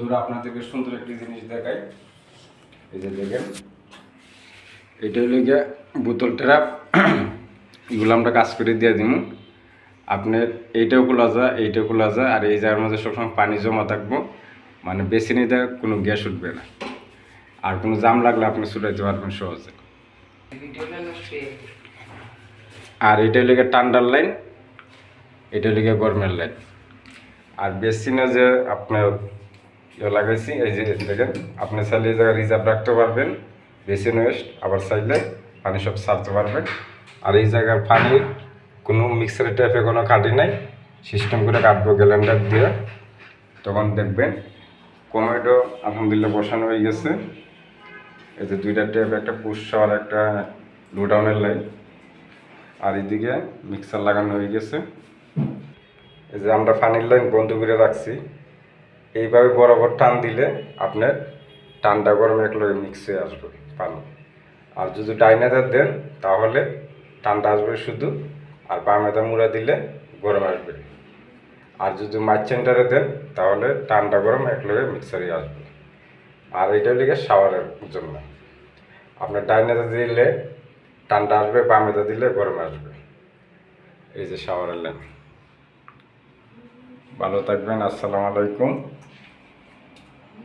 বন্ধুরা আপনাদেরকে সুন্দর একটি জিনিস দেখাই। এই যে দেখেন, এটা হলো গিয়ে বোতল ট্র্যাপ। এগুলো আমরা কাজ করে দিয়ে দিব। আপনার এইটাও খোলা যায়, এইটাও খোলা যায়, আর এই জায়গার মধ্যে সবসময় পানি জমা থাকবো, মানে বেসিনিতে কোনো গ্যাস উঠবে না, আর কোনো জাম লাগলে আপনি ছুটাইতে পারবেন সহজে। আর এটা হলো গিয়ে ঠান্ডার লাইন, এটা হলো গিয়ে গরমের লাইন। আর বেসিনে যে আপনার লাগাইছি, এই যে দেখেন, আপনি চাইলে এই জায়গায় রিজার্ভ রাখতে পারবেন বেসিন ওয়েস্ট, আবার চাইলে পানি সব ছাড়তে পারবেন। আর এই জায়গার পানির কোনো মিক্সারের টাইপে কোনো কাটি নাই, সিস্টেম করে কাটবো গ্যালেন্ডার দিয়ে। তখন দেখবেন কমেটো আলহামদুলিল্লাহ বসানো হয়ে গেছে। এই যে দুইটা ট্যাপ, একটা পুশ আর একটা লো ডাউনের লাইন, আর এদিকে মিক্সার লাগানো হয়ে গেছে। এই যে আমরা পানির লাইন বন্ধ করে রাখছি, এইভাবে বরাবর টান দিলে আপনার ঠান্ডা গরম একলগে মিক্স হয়ে আসবে পানি। আর যদি ডাইনাতে দেন তাহলে ঠান্ডা আসবে শুধু, আর বামেতে মুড়া দিলে গরম আসবে। আর যদি মাছ সেন্টারে দেন তাহলে ঠান্ডা গরম একলগে মিক্সারে আসবে। আর এটা লিখে শাওয়ারের জন্য আপনার ডাইনাতে দিলে ঠান্ডা আসবে, বামেতে দিলে গরম আসবে। এই যে শাওয়ারের লাইন। ভালো থাকবেন, আসসালামু আলাইকুম।